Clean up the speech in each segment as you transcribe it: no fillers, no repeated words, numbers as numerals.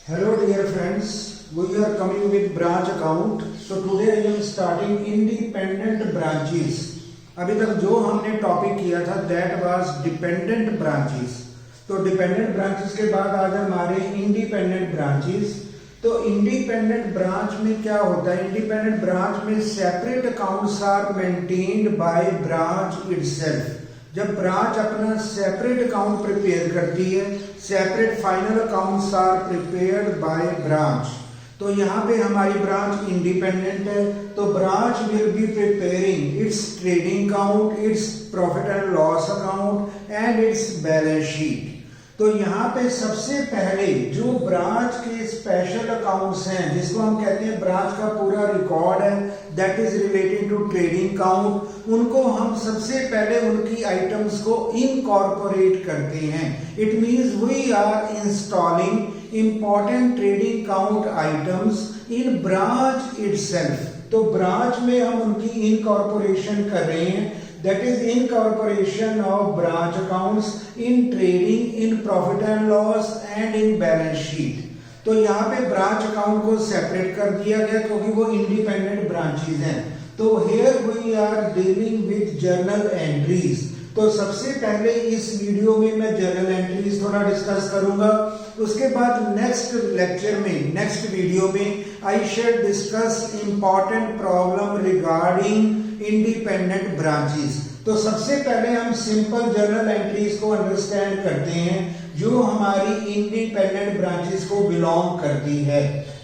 Hello dear friends, we are coming with branch account. So today I am starting independent branches. अभी तक जो हमने topic किया था that was dependent branches. तो डिपेंडेंट ब्रांचेस के बाद आज हमारे इंडिपेंडेंट ब्रांचेस. तो इंडिपेंडेंट ब्रांच में क्या होता है? इंडिपेंडेंट ब्रांच में separate accounts are maintained by branch itself. जब ब्रांच अपना सेपरेट अकाउंट प्रिपेयर करती है, separate final accounts are prepared by branch. तो यहाँ पे हमारी ब्रांच इंडिपेंडेंट है, तो branch will be preparing its trading account, its profit and loss account and its balance sheet. तो यहाँ पे सबसे पहले जो ब्रांच के स्पेशल अकाउंट्स हैं, जिसको हम कहते हैं ब्रांच का पूरा रिकॉर्ड है, that is related to trading account, उनको हम सबसे पहले उनकी आइटम्स को इनकॉर्पोरेट करते हैं. It means we are installing important trading account items in branch itself. तो ब्रांच में हम उनकी इनकॉर्पोरेशन कर रहे हैं. That is incorporation of branch accounts in trading, in profit and loss and in balance sheet. तो यहाँ पे ब्रांच अकाउंट को सेपरेट कर दिया गया क्योंकि वो इंडिपेंडेंट ब्रांचेस हैं. तो here we are dealing with journal entries. तो सबसे पहले इस वीडियो में मैं जर्नल एंट्रीज थोड़ा डिस्कस करूंगा. उसके बाद नेक्स्ट लेक्चर में, नेक्स्ट वीडियो में I shall discuss important problem regarding independent branches. तो सबसे पहले हम सिंपल जर्नल एंट्रीज को अंडरस्टैंड करते हैं जो हमारी इंडिपेंडेंट ब्रांचेस को बिलोंग करती है.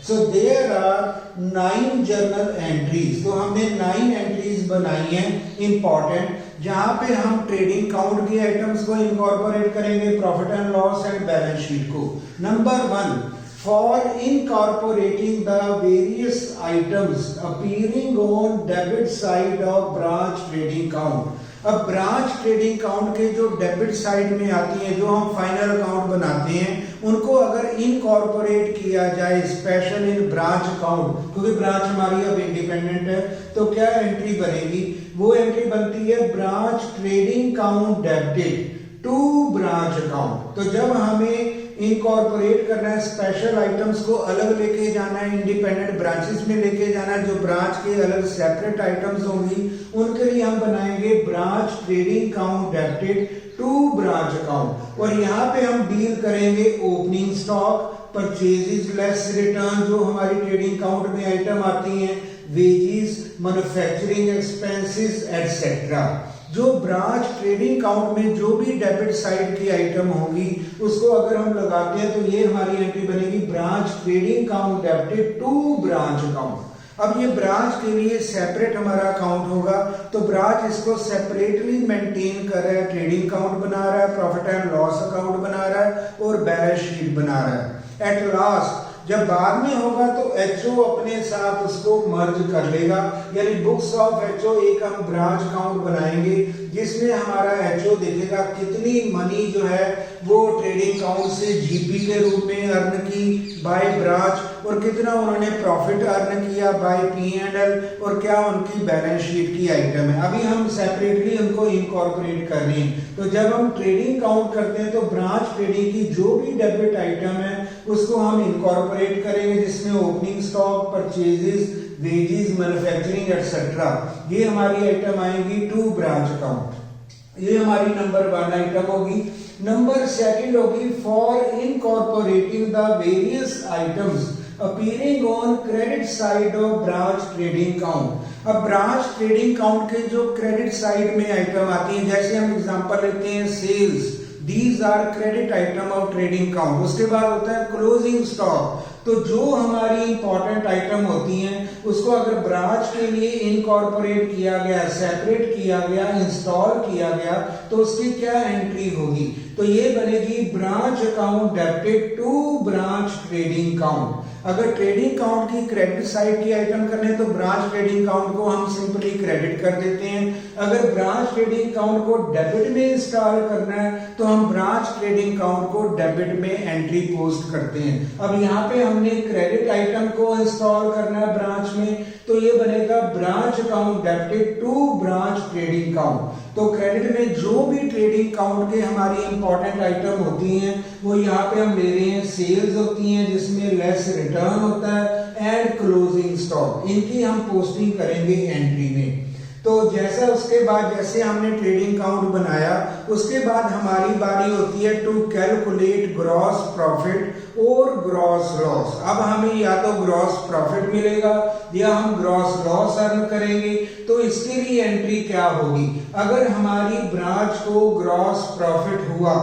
So there are 9 journal entries. तो हमने 9 एंट्रीज बनाई हैं इंपॉर्टेंट, जहां पे हम ट्रेडिंग अकाउंट की आइटम्स को इनकॉर्पोरेट करेंगे, profit and loss and balance sheet को. Number 1, for incorporating the various items appearing on debit side of branch trading account. अब ब्रांच ट्रेडिंग अकाउंट के जो डेबिट साइड में आती हैं, जो हम फाइनल अकाउंट बनाते हैं, उनको अगर इनकॉर्पोरेट किया जाए स्पेशल इन ब्रांच अकाउंट, क्योंकि ब्रांच हमारी अब इंडिपेंडेंट है, तो क्या एंट्री बनेगी? वो एंट्री बनती है branch trading account debited to branch account. तो जब हमें इनकॉर्पोरेट करना है, स्पेशल आइटम्स को अलग लेके जाना है, इंडिपेंडेंट ब्रांचेस में लेके जाना है, जो ब्रांच के अलग सेपरेट आइटम्स होंगी, उनके लिए हम बनाएंगे branch trading account debited to branch account. और यहाँ पे हम डील करेंगे opening stock, purchases less return जो हमारी ट्रेडिंग अकाउंट में आइटम आती हैं, वेजेस, मैन्युफैक्चरिंग एक्सपेंसेस एटसेट्रा. जो ब्रांच ट्रेडिंग अकाउंट में जो भी डेबिट साइड की आइटम होगी, उसको अगर हम लगाते हैं तो ये हमारी एंट्री बनेगी branch trading account debited to branch account. अब ये ब्रांच के लिए सेपरेट हमारा अकाउंट होगा, तो ब्रांच इसको सेपरेटली मेंटेन कर रहा है, ट्रेडिंग अकाउंट बना रहा है, प्रॉफिट एंड लॉस अकाउंट बना रहा है और बैलेंस शीट बना रहा है. एट लास्ट जब बाद में होगा तो एचओ अपने साथ उसको मर्ज कर लेगा, यानी बुक्स ऑफ एचओ एक हम ब्रांच अकाउंट बनाएंगे जिसमें हमारा एचओ देखेगा कितनी मनी जो है वो ट्रेडिंग अकाउंट से जीपी के रूप में अर्न की बाय ब्रांच, और कितना उन्होंने प्रॉफिट अर्न किया बाय पी&एल, और क्या उनकी बैलेंस शीट की आइटम है. अभी हम सेपरेटली उनको इनकॉर्पोरेट कर रहे हैं. तो जब हम ट्रेडिंग अकाउंट करते हैं तो ब्रांच ट्रेडिंग की जो भी डेबिट आइटम है उसको हम इनकॉर्पोरेट करेंगे, जिसमें opening stock, purchases, wages, manufacturing etcetera, ये हमारी आइटम आएंगी टू ब्रांच अकाउंट. ये हमारी नंबर 1 आइटम होगी. नंबर 2 होगी for incorporating the various items appearing on credit side of branch trading account. अब ब्रांच ट्रेडिंग अकाउंट के जो क्रेडिट साइड में आइटम आती है, जैसे हम एग्जांपल लेते हैं sales, these are credit item of trading account. उसके बाद होता है क्लोजिंग स्टॉक. तो जो हमारी इंपॉर्टेंट आइटम होती हैं उसको अगर ब्रांच के लिए इनकॉर्पोरेट किया गया, सेपरेट किया गया, इंस्टॉल किया गया, तो उसकी क्या एंट्री होगी? तो ये बनेगी branch account debited to branch trading account. अगर ट्रेडिंग अकाउंट की क्रेडिट साइड की आइटम करने तो ब्रांच ट्रेडिंग अकाउंट को हम सिंपली क्रेडिट कर देते हैं. अगर ब्रांच ट्रेडिंग अकाउंट को डेबिट में इंस्टॉल करना है तो हम ब्रांच ट्रेडिंग अकाउंट को डेबिट में एंट्री पोस्ट करते हैं. अब यहाँ पे हमने क्रेडिट आइटम को इंस्टॉल करना है ब्रांच में, तो ये बनेगा branch account debited to branch trading account. तो क्रेडिट में जो भी ट्रेडिंग काउंट के हमारी इंपॉर्टेंट आइटम होती हैं वो यहाँ पे हम ले रहे हैं। सेल्स होती हैं जिसमें लेस रिटर्न होता है एंड क्लोजिंग स्टॉक, इनकी हम पोस्टिंग करेंगे एंट्री में। तो जैसा उसके बाद जैसे हमने ट्रेडिंग काउंट बनाया, उसके बाद हमारी बारी होती है टू कैलकुलेट ग्रॉस प्रॉफिट और ग्रॉस लॉस। अब हमें या तो ग्रॉस प्रॉफिट मिलेगा या हम ग्रॉस लॉस अर्न करेंगे। तो इसके लिए एंट्री क्या होगी? अगर हमारी ब्रांच को ग्रॉस प्रॉफिट हुआ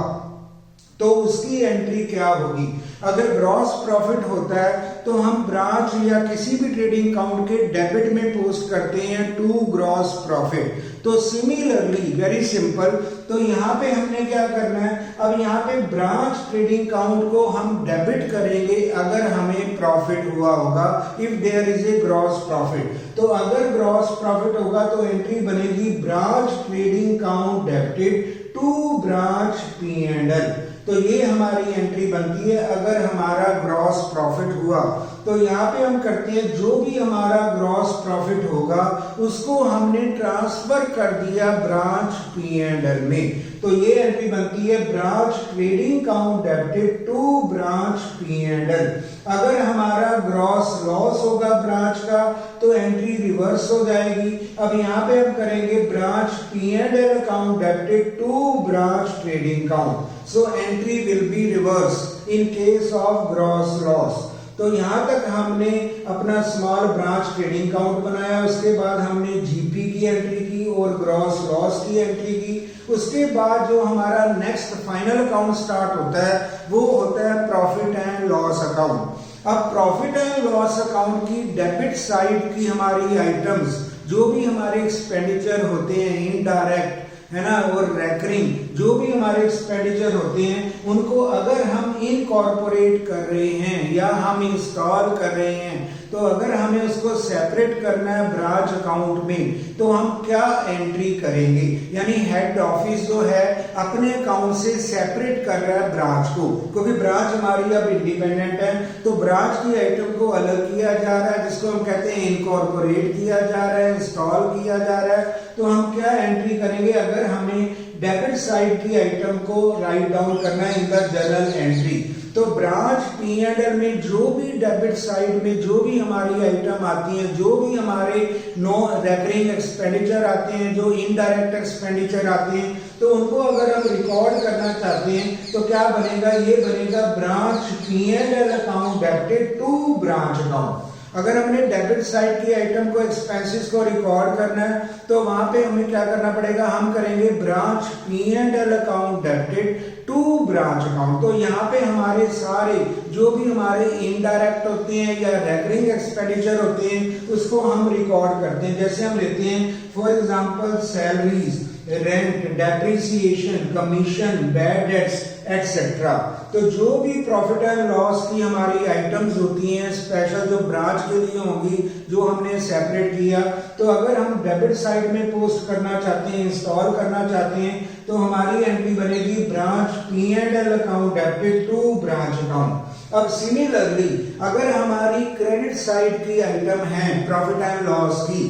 तो उसकी एंट्री क्या होगी? अगर ग्रॉस प्रॉफिट होता है तो हम ब्रांच या किसी भी ट्रेडिंग काउंट के डेबिट में पोस्ट करते हैं टू ग्रॉस प्रॉफिट। तो सिमिलरली वेरी सिंपल, तो यहाँ पे हमने क्या करना है, अब यहाँ पे ब्रांच ट्रेडिंग काउंट को हम डेबिट करेंगे अगर हमें प्रॉफिट हुआ होगा, if there is a gross profit. तो अगर ग्रॉस प्रॉफिट होगा तो एंट्री बनेगी branch trading account debited to branch P&L। तो ये हमारी एंट्री बनती है अगर हमारा ग्रॉस प्रॉफिट हुआ। तो यहाँ पे हम करते हैं जो भी हमारा ग्रॉस प्रॉफिट होगा उसको हमने ट्रांसफर कर दिया ब्रांच P&L में। तो ये एंट्री बनती है branch trading account debited to branch P&L। अगर हमारा ग्रॉस लॉस होगा ब्रांच का तो एंट्री रिवर्स हो जाएगी। अब यहाँ पे हम करेंगे branch P&L account debited to branch trading account. So entry will be reverse in case of gross loss. तो यहां तक हमने अपना स्मॉल ब्रांच ट्रेडिंग काउंट बनाया, उसके बाद हमने जीपी की एंट्री की और ग्रॉस लॉस की एंट्री की। उसके बाद जो हमारा नेक्स्ट फाइनल अकाउंट स्टार्ट होता है वो होता है प्रॉफिट एंड लॉस अकाउंट। अब प्रॉफिट एंड लॉस अकाउंट की डेबिट साइड की हमारी आइटम्स जो भी हमारे एक्सपेंडिचर होते हैं इनडायरेक्ट, है ना, और रेकरिंग जो भी हमारे एक्सपेंडिचर होते हैं उनको अगर हम इनकॉर्पोरेट कर रहे हैं या हम इंस्टॉल कर रहे हैं, तो अगर हमें उसको सेपरेट करना है ब्रांच अकाउंट में तो हम क्या एंट्री करेंगे? यानी हेड ऑफिस जो है अपने अकाउंट से सेपरेट कर रहा है ब्रांच को, क्योंकि ब्रांच हमारी अब इंडिपेंडेंट है। तो ब्रांच की आइटम को अलग किया जा रहा है जिसको हम कहते हैं इनकॉर्पोरेट किया जा रहा है, इंस्टॉल किया जा रहा है। तो हम क्या एंट्री करेंगे अगर हमें डेबिट साइड की आइटम को राइट डाउन करना है इन द जर्नल एंट्री? तो ब्रांच P&L में जो भी डेबिट साइड में जो भी हमारी आइटम आती हैं, जो भी हमारे नो रेकरिंग एक्सपेंडिचर आते हैं, जो इनडायरेक्ट एक्सपेंडिचर आते हैं, तो उनको अगर हम रिकॉर्ड करना चाहते हैं तो क्या बनेगा? ये बनेगा branch P&L account debited to branch account. अगर हमने डेबिट साइड की आइटम को एक्सपेंसेस को रिकॉर्ड करना है तो वहां पे हमें क्या करना पड़ेगा? हम करेंगे branch P&L account debited to branch account. तो यहाँ पे हमारे सारे जो भी हमारे इनडायरेक्ट होते हैं या रेकरिंग एक्सपेंडिचर होते हैं उसको हम रिकॉर्ड करते हैं। जैसे हम लेते हैं for example salaries, rent, depreciation, commission, bad debts etcetera. तो जो भी प्रॉफिट एंड लॉस की हमारी आइटम्स होती हैं स्पेशल जो ब्रांच के लिए होंगी, जो हमने सेपरेट किया, तो अगर हम डेबिट साइड में पोस्ट करना चाहते हैं, इंस्टॉल करना चाहते हैं, तो हमारी एंट्री बनेगी branch P&L account debited to branch account. अब सिमिलरली अगर हमारी क्रेडिट साइड की आइटम है प्रॉफिट एंड लॉस की,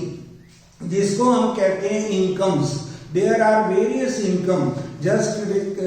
जिसको हम कहते हैं incomes, there are various income, just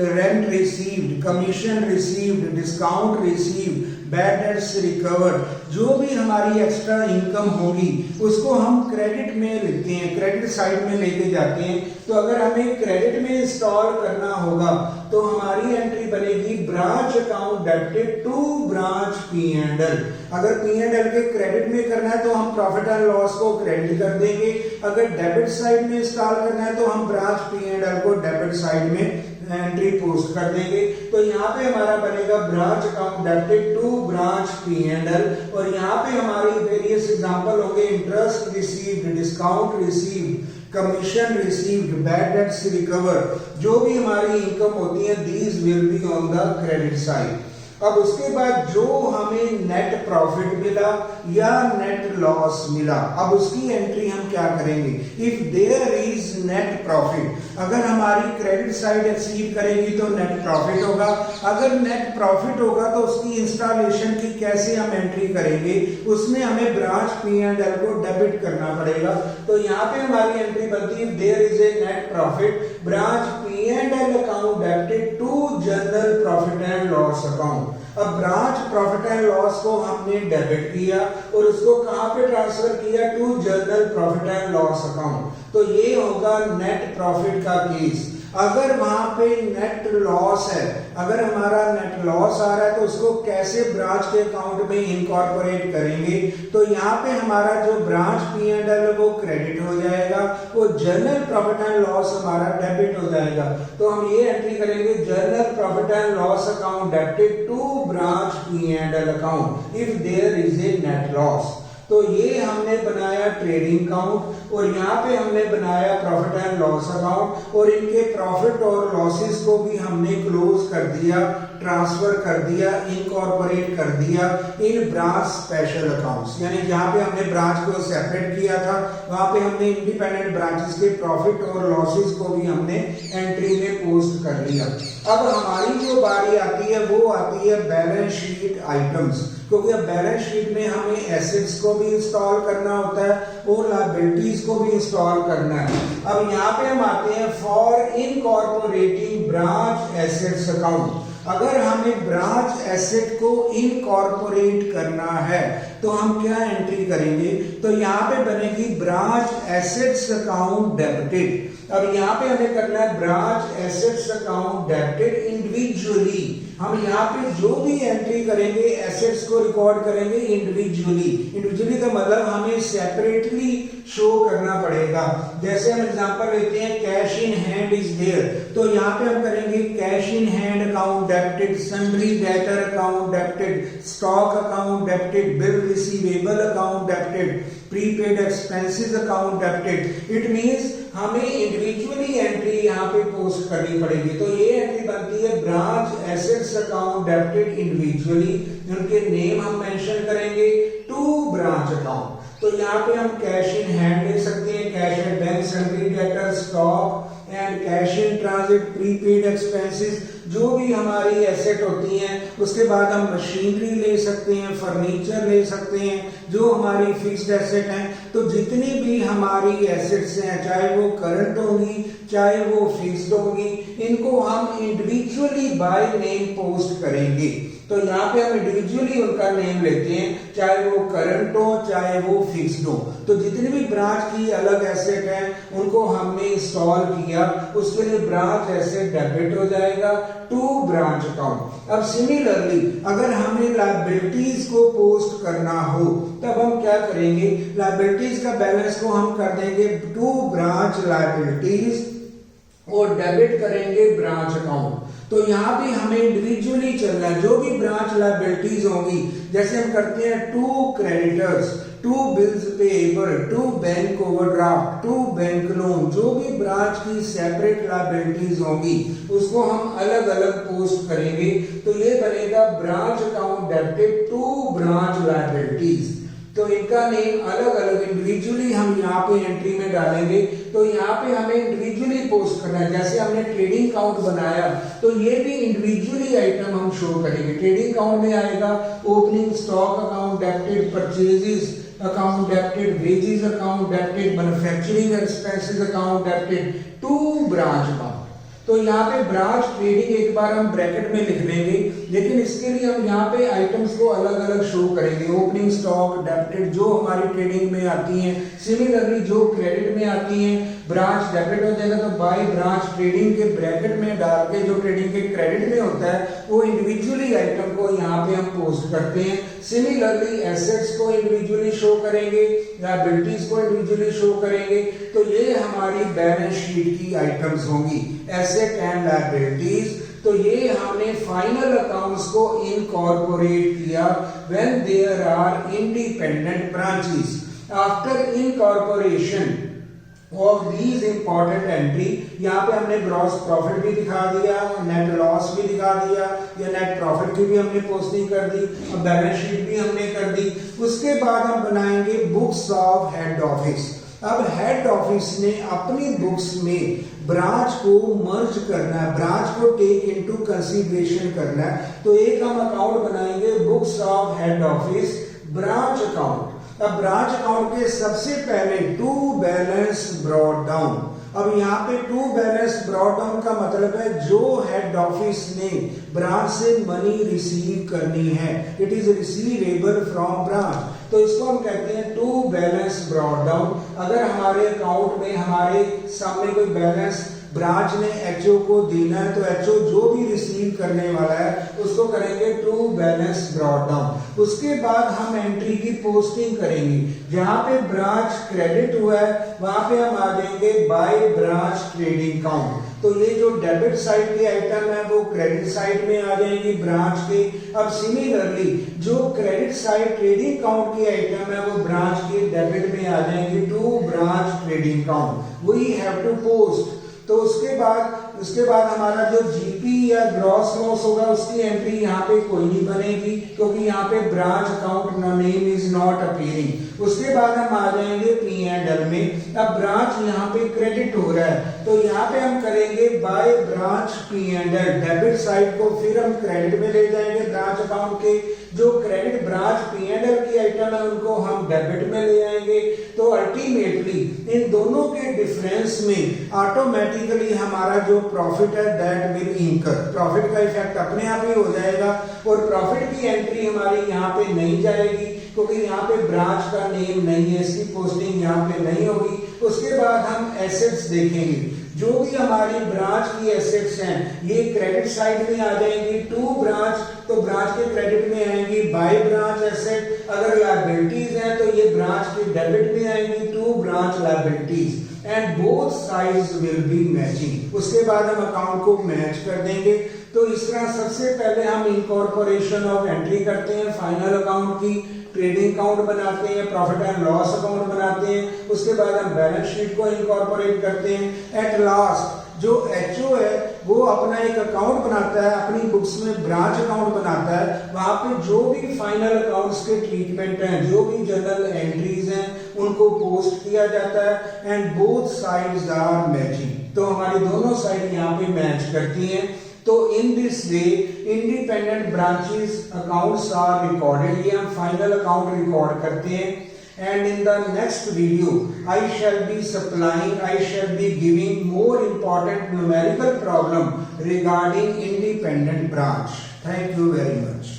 rent received, commission received, discount received, bad debts recovered, जो भी हमारी एक्स्ट्रा इनकम होगी उसको हम क्रेडिट में लिखते हैं, क्रेडिट साइड में लेके जाते हैं। तो अगर हमें क्रेडिट में इंस्टॉल करना होगा तो हमारी एंट्री बनेगी branch account debited to branch P&L। अगर P&L के क्रेडिट में करना है तो हम प्रॉफिट एंड लॉस को क्रेडिट कर देंगे, अगर डेबिट साइड में इंस्टॉल करना है तो हम ब्रांच P&L को डेबिट साइड में एंट्री पोस्ट कर देंगे। तो यहाँ पे हमारा बनेगा branch account debited to branch P&L, और यहाँ पे हमारी वेरियस एग्जांपल होंगे interest received, discount received, commission received, bad debts recover. जो भी हमारी इनकम होती है these will be on the credit side. अब उसके बाद जो हमें नेट प्रॉफिट मिला या नेट लॉस मिला, अब उसकी एंट्री हम क्या करेंगे? If there is net profit, अगर हमारी क्रेडिट साइड एक्सीड करेगी तो नेट प्रॉफिट होगा। अगर नेट प्रॉफिट होगा तो उसकी इंस्टॉलेशन की कैसे हम एंट्री करेंगे? उसमें हमें ब्रांच P&L को डेबिट करना पड़ेगा। तो यहाँ पे हमारी एंट्री बनती है there is a net profit, branch P&L account debited to general profit and loss account. अब ब्रांच प्रॉफिट एंड लॉस को हमने डेबिट किया और उसको कहां पे ट्रांसफर किया? To general profit and loss account. तो ये होगा नेट प्रॉफिट का केस। अगर वहां पे नेट लॉस है, अगर हमारा नेट लॉस आ रहा है तो उसको कैसे ब्रांच के अकाउंट में इनकॉर्पोरेट करेंगे? तो यहाँ पे हमारा जो ब्रांच P&L वो क्रेडिट हो जाएगा, वो जनरल प्रॉफिट एंड लॉस हमारा डेबिट हो जाएगा। तो हम ये एंट्री करेंगे general profit and loss account debited to branch P&L account if there is a net loss. तो ये हमने बनाया ट्रेडिंग अकाउंट और यहाँ पे हमने बनाया प्रॉफिट एंड लॉस अकाउंट और इनके प्रॉफिट और लॉसेस को भी हमने क्लोज कर दिया, ट्रांसफर कर दिया, इनकॉर्पोरेट कर दिया इन ब्रांच स्पेशल अकाउंट्स। यानी जहां पे हमने ब्रांच को सेपरेट किया था वहां पे हमने इंडिपेंडेंट ब्रांचेस के प्रॉफिट और लॉसेस को भी हमने एंट्री में पोस्ट कर लिया। अब हमारी जो बारी आती है वो आती है बैलेंस शीट आइटम्स, क्योंकि अब बैलेंस शीट में हमें एसेट्स को भी इंस्टॉल करना होता है और लायबिलिटीज को भी इंस्टॉल करना है। अब यहाँ पे हम आते हैं for incorporating branch assets account. अगर हमें ब्रांच एसेट को इनकॉर्पोरेट करना है तो हम क्या एंट्री करेंगे? तो यहाँ पे बनेगी ब्रांच एसेट्स अकाउंट डेबिटेड। अब यहाँ पे हमें करना है branch assets account debited individually. हम यहाँ पे जो भी एंट्री करेंगे एसेट्स को रिकॉर्ड करेंगे इंडिविजुअली। इंडिविजुअली का मतलब हमें सेपरेटली शो करना पड़ेगा। जैसे हम एग्जांपल लेते हैं cash in hand is there, तो यहाँ पे हम करेंगे cash in hand account debited, sundry debtor account debited, stock account debited, bill receivable account debited, prepaid expenses account debited. It means हमें इंडिविजुअली एंट्री यहाँ पे पोस्ट करनी पड़ेगी। तो ये एंट्री बनती है branch assets account debited individually, उनके नेम हम मेंशन करेंगे टू ब्रांच अकाउंट। तो यहाँ पे हम कैश इन हैंड ले सकते हैं, cash at bank, sundry debtor, stock and cash in transit, prepaid expenses, जो भी हमारी एसेट होती हैं। उसके बाद हम मशीनरी ले सकते हैं, फर्नीचर ले सकते हैं, जो हमारी फिक्स्ड एसेट हैं। तो जितनी भी हमारी एसेट्स हैं, चाहे वो करंट होंगी चाहे वो फिक्स्ड होंगी, इनको हम इंडिविजुअली बाय नेम पोस्ट करेंगे। तो यहाँ पे हम इंडिविजुअली उनका नेम लेते हैं, चाहे वो करंट हो चाहे वो फिक्स्ड हो। तो जितनी भी ब्रांच की अलग एसेट है उनको हमने इंस्टॉल किया, उसके लिए ब्रांच एसेट डेबिट हो जाएगा टू ब्रांच अकाउंट। अब सिमिलरली अगर हमें लायबिलिटीज को पोस्ट करना हो तब हम क्या करेंगे? लायबिलिटीज का बैलेंस को हम कर देंगे टू ब्रांच लायबिलिटीज और डेबिट करेंगे ब्रांच अकाउंट। तो यहाँ भी हमें इंडिविजुअली चलना है। जो भी ब्रांच लायबिलिटीज होंगी, जैसे हम करते हैं to creditors, to bills payable, to bank overdraft, to bank loan, जो भी ब्रांच की सेपरेट लायबिलिटीज होंगी उसको हम अलग अलग पोस्ट करेंगे। तो ये बनेगा branch account debited to branch liabilities. तो इनका नेम अलग अलग इंडिविजुअली हम यहाँ पे एंट्री में डालेंगे। तो यहाँ पे हमें इंडिविजुअली पोस्ट करना है। जैसे हमने ट्रेडिंग अकाउंट बनाया तो ये भी इंडिविजुअली आइटम हम शो करेंगे। ट्रेडिंग अकाउंट में आएगा opening stock account debited, purchases account debited, wages account debited, manufacturing expenses account debited to branch account. तो यहाँ पे ब्रांच ट्रेडिंग एक बार हम ब्रैकेट में लिख लेंगे, लेकिन इसके लिए हम यहाँ पे आइटम्स को अलग अलग शो करेंगे। ओपनिंग स्टॉक डेबिटेड जो हमारी ट्रेडिंग में आती हैं, सिमिलरली जो क्रेडिट में आती हैं ब्रांच डेबिट हो जाएगा। तो बाय ब्रांच ट्रेडिंग के ब्रैकेट में डाल के जो ट्रेडिंग के क्रेडिट में होता है वो इंडिविजुअली आइटम को यहाँ पे हम पोस्ट करते हैं। सिमिलरली एसेट्स को इंडिविजुअली शो करेंगे, लायबिलिटीज को इंडिविजुअली शो करेंगे। तो ये हमारी बैलेंस शीट की आइटम्स होंगी, एसेट एंड लायबिलिटीज। तो ये हमने फाइनल अकाउंट्स को इनकॉर्पोरेट किया when there are independent branches. After incorporation of these important entry. यहाँ पे हमने ग्रॉस प्रॉफिट भी दिखा दिया, नेट लॉस भी दिखा दिया, या नेट प्रॉफिट की भी हमने पोस्टिंग कर दी, और बैलेंस शीट भी हमने कर दी। उसके बाद हम बनाएंगे बुक्स ऑफ हेड ऑफिस। अब हेड ऑफिस ने अपनी बुक्स में ब्रांच को मर्ज करना है, ब्रांच को टेक इनटू कंसीडरेशन करना है, तो एक हम अकाउंट बनाएंगे books of head office branch account. अब ब्रांच अकाउंट के सबसे पहले टू बैलेंस ब्रॉट डाउन। अब यहाँ पे टू बैलेंस ब्रॉट डाउन का मतलब है जो हेड ऑफिस ने ब्रांच से मनी रिसीव करनी है, it is receivable from branch, तो इसको हम कहते हैं टू बैलेंस ब्रॉट डाउन। अगर हमारे अकाउंट में हमारे सामने कोई बैलेंस ब्रांच ने एचओ को देना है, तो एचओ जो भी रिसीव करने वाला है उसको करेंगे टू बैलेंस ब्रॉट डाउन। उसके बाद हम एंट्री की पोस्टिंग करेंगे, जहां पे ब्रांच क्रेडिट हुआ है वहां पे हम आ जाएंगे बाय ब्रांच ट्रेडिंग काउंट। तो ये जो डेबिट साइड के आइटम है वो क्रेडिट साइड में आ जाएंगी ब्रांच के। अब सिमिलरली जो क्रेडिट साइड ट्रेडिंग काउंट की आइटम है वो ब्रांच के डेबिट में आ जाएंगी to branch trading account. We have to post. तो उसके बाद हमारा जो जीपी या ग्रॉस लॉस होगा उसकी एंट्री यहाँ पे कोई नहीं बनेगी, क्योंकि यहाँ पे branch account name is not appearing. उसके बाद हम आ जाएंगे P&L में। अब ब्रांच यहाँ पे क्रेडिट हो रहा है, तो यहाँ पे हम करेंगे by branch P&L, debit side को फिर हम क्रेडिट में ले जाएंगे ब्रांच अकाउंट के। जो क्रेडिट ब्रांच P&L की आइटम है उनको हम डेबिट में ले आएंगे। तो अल्टीमेटली इन दोनों के डिफरेंस में ऑटोमेटिकली हमारा जो प्रॉफिट है दैट विल इंकर, प्रॉफिट का इफेक्ट अपने आप ही हो जाएगा, और प्रॉफिट की एंट्री हमारी यहाँ पे नहीं जाएगी, क्योंकि यहाँ पे ब्रांच का नेम नहीं है, इसकी पोस्टिंग यहाँ पे नहीं होगी। उसके बाद हम एसेट्स देखेंगे, जो भी हमारी ब्रांच की एसेट्स हैं ये क्रेडिट साइड में आ जाएंगी टू ब्रांच, तो ब्रांच के क्रेडिट में आएंगी बाय ब्रांच एसेट। अगर लायबिलिटीज हैं तो ये ब्रांच के डेबिट में आएंगी to branch liabilities, and both sides will be matching. उसके बाद हम अकाउंट को मैच कर देंगे। तो इस तरह सबसे पहले हम इनकॉर्पोरेशन ऑफ एंट्री करते हैं फाइनल अकाउंट की, ट्रेडिंग अकाउंट बनाते हैं, प्रॉफिट एंड लॉस अकाउंट बनाते हैं। उसके बाद हम बैलेंस शीट को इनकॉर्पोरेट करते हैं। एट लास्ट जो एचओ है वो अपना एक अकाउंट बनाता है, अपनी बुक्स में ब्रांच अकाउंट बनाता है, वहां पे जो भी फाइनल अकाउंट्स के ट्रीटमेंट हैं, जो भी जनरल एंट्रीज हैं उनको पोस्ट किया जाता है, and both sides are matching. तो हमारी दोनों साइड यहाँ पे मैच करती हैं। तो in this way independent branches accounts are recorded, ये हम फाइनल अकाउंट रिकॉर्ड करते हैं। And in the next video, I shall be giving more important numerical problem regarding independent branch. Thank you very much.